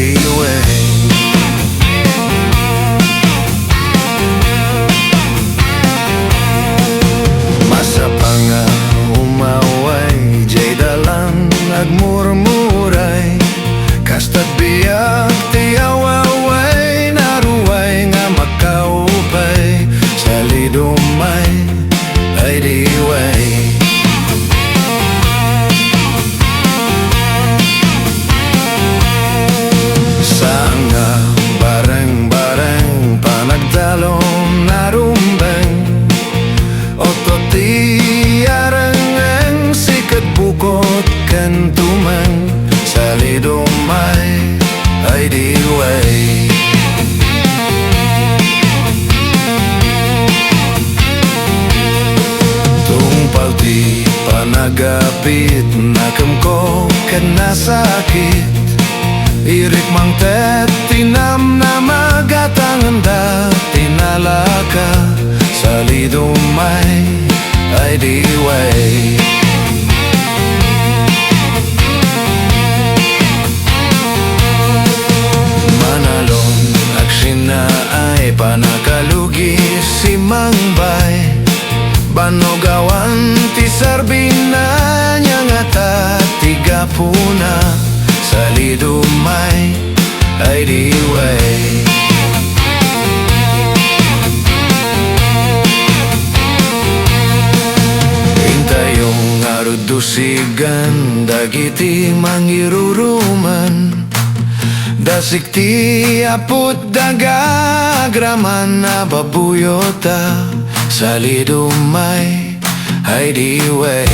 di way. Masa pa nga umaway, jay dalang nagmurmuray, kasta't biyak ti awaway, naruway nga makaupay, Salidummay ay di way. Saan nga bareng-bareng panagdalong narumbeng, oto ti arang sikat bukot kantumang, Salidummay ay di way. Tungpal ti panagapit, nakam ko kad nasakit, irik mang tet tinam na magatangan da tinalaka, Salidummay ay di way. Manalon aksina ay panakalugi si Mangbay, banogawan ti sarbina niya nga ta tiga puna, Salidummay ay di way. Intayong arudusigan dagiti mangiruruman, dasik ti aput dagagraman na babuyota, Salidummay ay di way.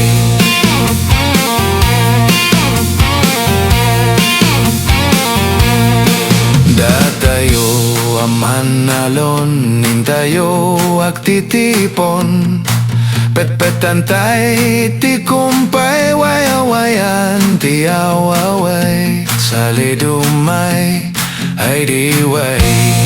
Datayo amanalon, nintayo aktitipon, pet-petan tay ti kumpay, wayawayan ti awaway, Salidummay ay di way.